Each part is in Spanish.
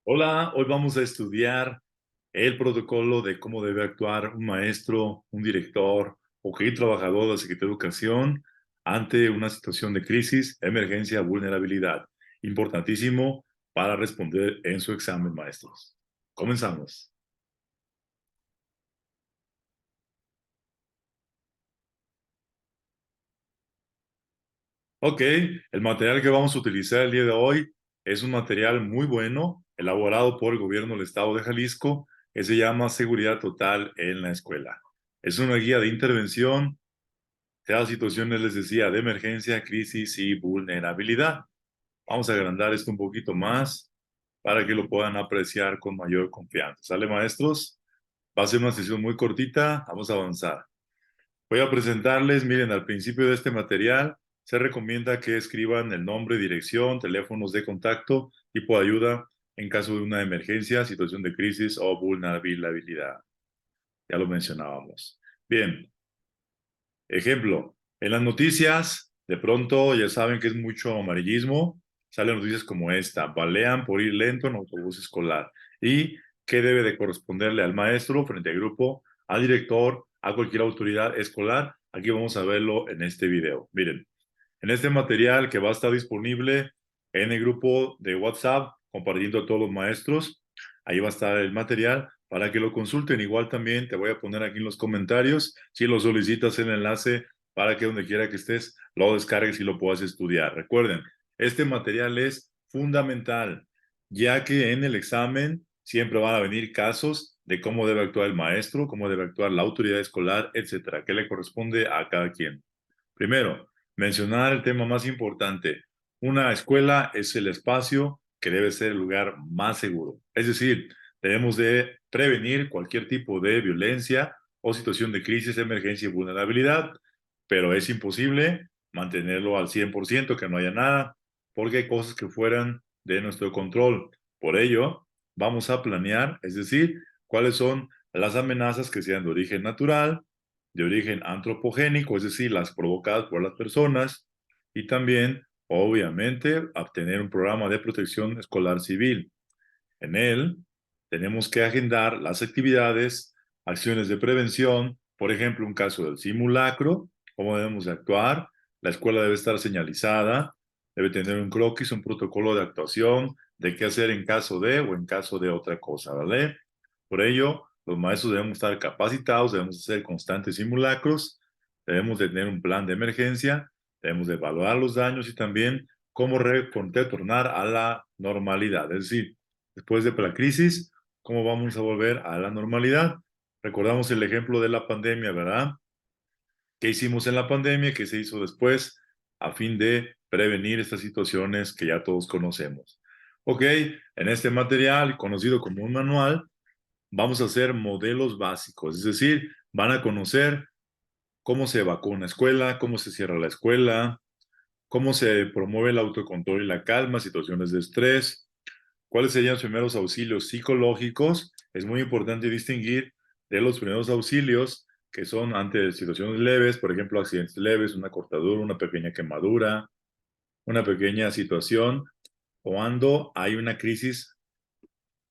Hola, hoy vamos a estudiar el protocolo de cómo debe actuar un maestro, un director o cualquier trabajador de la Secretaría de Educación ante una situación de crisis, emergencia, vulnerabilidad. Importantísimo para responder en su examen, maestros. Comenzamos. Ok, el material que vamos a utilizar el día de hoy es un material muy bueno, elaborado por el gobierno del estado de Jalisco, que se llama Seguridad Total en la Escuela. Es una guía de intervención. Cada situaciones, les decía, de emergencia, crisis y vulnerabilidad. Vamos a agrandar esto un poquito más para que lo puedan apreciar con mayor confianza. ¿Sale, maestros? Va a ser una sesión muy cortita. Vamos a avanzar. Voy a presentarles, miren, al principio de este material se recomienda que escriban el nombre, dirección, teléfonos de contacto, tipo de ayuda en caso de una emergencia, situación de crisis o vulnerabilidad. Ya lo mencionábamos. Bien, ejemplo, en las noticias, de pronto ya saben que es mucho amarillismo, salen noticias como esta: balean por ir lento en autobús escolar. ¿Y qué debe de corresponderle al maestro frente al grupo, al director, a cualquier autoridad escolar? Aquí vamos a verlo en este video. Miren, en este material que va a estar disponible en el grupo de WhatsApp, compartiendo a todos los maestros, ahí va a estar el material para que lo consulten. Igual también te voy a poner aquí en los comentarios, si lo solicitas, el enlace para que donde quiera que estés lo descargues y lo puedas estudiar. Recuerden, este material es fundamental, ya que en el examen siempre van a venir casos de cómo debe actuar el maestro, cómo debe actuar la autoridad escolar, etcétera, qué le corresponde a cada quien. Primero, mencionar el tema más importante. Una escuela es el espacio que debe ser el lugar más seguro. Es decir, debemos de prevenir cualquier tipo de violencia o situación de crisis, emergencia y vulnerabilidad, pero es imposible mantenerlo al 100%, que no haya nada, porque hay cosas que fueran de nuestro control. Por ello, vamos a planear, es decir, cuáles son las amenazas que sean de origen natural, de origen antropogénico, es decir, las provocadas por las personas, y también, obviamente, obtener un programa de protección escolar civil. En él, tenemos que agendar las actividades, acciones de prevención, por ejemplo, un caso del simulacro, cómo debemos de actuar. La escuela debe estar señalizada, debe tener un croquis, un protocolo de actuación, de qué hacer en caso de o en caso de otra cosa, ¿vale? Por ello, los maestros debemos estar capacitados, debemos hacer constantes simulacros, debemos de tener un plan de emergencia, debemos de evaluar los daños y también cómo retornar a la normalidad. Es decir, después de la crisis, ¿cómo vamos a volver a la normalidad? Recordamos el ejemplo de la pandemia, ¿verdad? ¿Qué hicimos en la pandemia? ¿Qué se hizo después a fin de prevenir estas situaciones que ya todos conocemos? Ok, en este material, conocido como un manual, vamos a hacer modelos básicos, es decir, van a conocer cómo se evacúa una escuela, cómo se cierra la escuela, cómo se promueve el autocontrol y la calma, situaciones de estrés, cuáles serían los primeros auxilios psicológicos. Es muy importante distinguir de los primeros auxilios que son ante situaciones leves, por ejemplo, accidentes leves, una cortadura, una pequeña quemadura, una pequeña situación, o cuando hay una crisis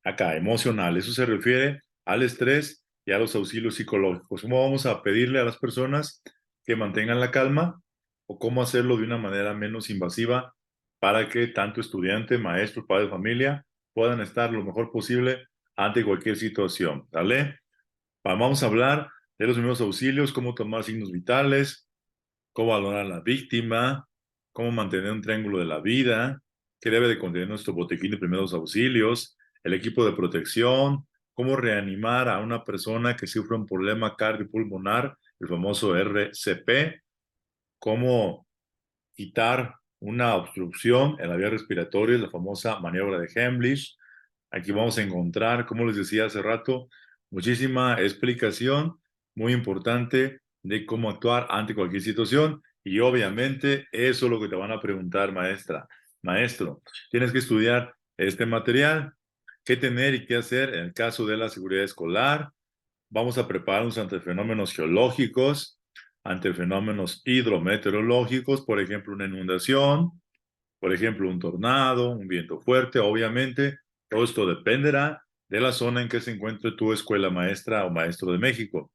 acá, emocional. Eso se refiere al estrés y a los auxilios psicológicos. ¿Cómo vamos a pedirle a las personas que mantengan la calma o cómo hacerlo de una manera menos invasiva para que tanto estudiante, maestro, padre de familia puedan estar lo mejor posible ante cualquier situación? ¿Vale? Vamos a hablar de los primeros auxilios, cómo tomar signos vitales, cómo valorar a la víctima, cómo mantener un triángulo de la vida, qué debe de contener nuestro botiquín de primeros auxilios, el equipo de protección, cómo reanimar a una persona que sufre un problema cardiopulmonar, el famoso RCP, cómo quitar una obstrucción en la vía respiratoria, la famosa maniobra de Heimlich. Aquí vamos a encontrar, como les decía hace rato, muchísima explicación muy importante de cómo actuar ante cualquier situación. Y obviamente eso es lo que te van a preguntar, maestra. Maestro, tienes que estudiar este material, qué tener y qué hacer en el caso de la seguridad escolar. Vamos a prepararnos ante fenómenos geológicos, ante fenómenos hidrometeorológicos, por ejemplo, una inundación, por ejemplo, un tornado, un viento fuerte, obviamente, Todo esto dependerá de la zona en que se encuentre tu escuela maestra o maestro de México.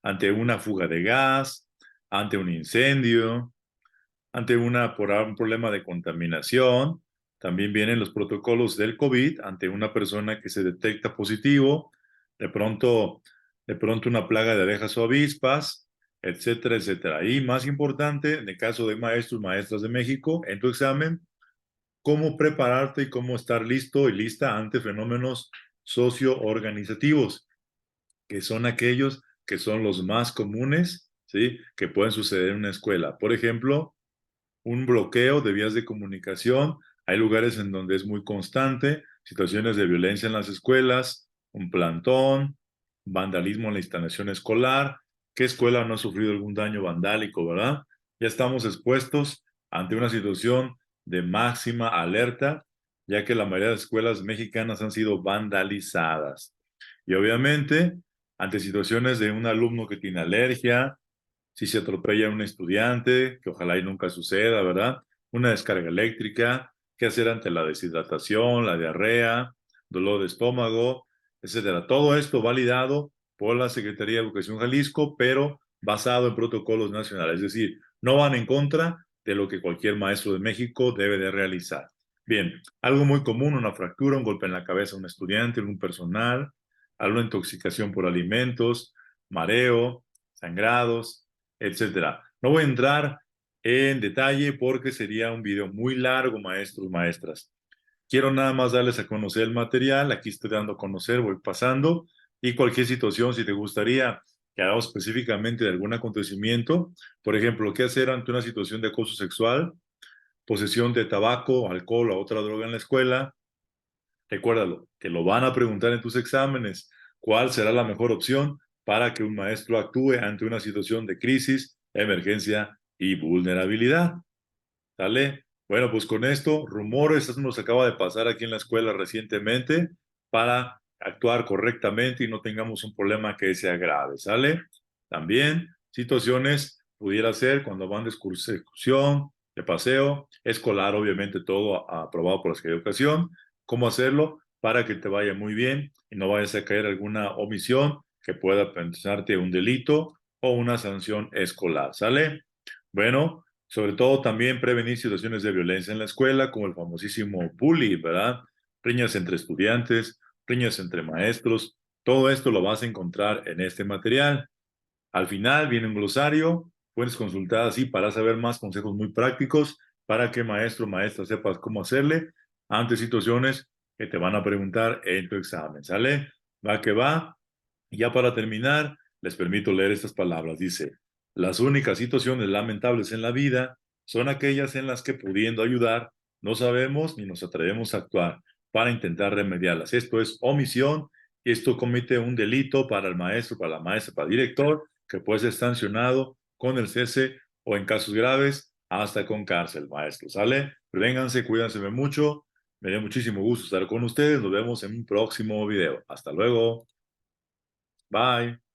Ante una fuga de gas, ante un incendio, ante un problema de contaminación. También vienen los protocolos del COVID ante una persona que se detecta positivo, de pronto, de pronto una plaga de abejas o avispas, etcétera, etcétera. Y más importante, en el caso de maestros, maestras de México, en tu examen, cómo prepararte y cómo estar listo y lista ante fenómenos socio-organizativos, que son aquellos que son los más comunes, ¿sí? Que pueden suceder en una escuela. Por ejemplo, un bloqueo de vías de comunicación. Hay lugares en donde es muy constante, situaciones de violencia en las escuelas, un plantón, vandalismo en la instalación escolar. ¿Qué escuela no ha sufrido algún daño vandálico, verdad? Ya estamos expuestos ante una situación de máxima alerta, ya que la mayoría de las escuelas mexicanas han sido vandalizadas. Y obviamente, ante situaciones de un alumno que tiene alergia, si se atropella a un estudiante, que ojalá y nunca suceda, ¿verdad? Una descarga eléctrica, qué hacer ante la deshidratación, la diarrea, dolor de estómago, etcétera. Todo esto validado por la Secretaría de Educación Jalisco, pero basado en protocolos nacionales, es decir, no van en contra de lo que cualquier maestro de México debe de realizar. Bien, algo muy común, una fractura, un golpe en la cabeza a un estudiante, un personal, alguna intoxicación por alimentos, mareo, sangrados, etcétera. No voy a entrar en detalle porque sería un video muy largo, maestros, maestras. Quiero nada más darles a conocer el material. Aquí estoy dando a conocer, voy pasando. Y cualquier situación, si te gustaría que hagamos específicamente de algún acontecimiento, por ejemplo, qué hacer ante una situación de acoso sexual, posesión de tabaco, alcohol o otra droga en la escuela, recuérdalo, que lo van a preguntar en tus exámenes. ¿Cuál será la mejor opción para que un maestro actúe ante una situación de crisis, emergencia y vulnerabilidad? ¿Sale? Bueno, pues con esto, rumores, esto nos acaba de pasar aquí en la escuela recientemente para actuar correctamente y no tengamos un problema que sea grave, ¿sale? También situaciones pudiera ser cuando van de excursión, de paseo, escolar, obviamente todo aprobado por la Secretaría de Educación, cómo hacerlo para que te vaya muy bien y no vayas a caer alguna omisión que pueda pensarte un delito o una sanción escolar, ¿sale? Bueno, sobre todo también prevenir situaciones de violencia en la escuela, como el famosísimo bullying, ¿verdad? Riñas entre estudiantes, riñas entre maestros, todo esto lo vas a encontrar en este material. Al final viene un glosario, puedes consultar así para saber más consejos muy prácticos para que maestro o maestra sepas cómo hacerle ante situaciones que te van a preguntar en tu examen, ¿sale? Va que va. Y ya para terminar, les permito leer estas palabras. Dice, las únicas situaciones lamentables en la vida son aquellas en las que pudiendo ayudar, no sabemos ni nos atrevemos a actuar para intentar remediarlas. Esto es omisión y esto comete un delito para el maestro, para la maestra, para el director, que puede ser sancionado con el cese o en casos graves hasta con cárcel, maestro. ¿Sale? Prevénganse, cuídense mucho. Me dio muchísimo gusto estar con ustedes. Nos vemos en un próximo video. Hasta luego. Bye.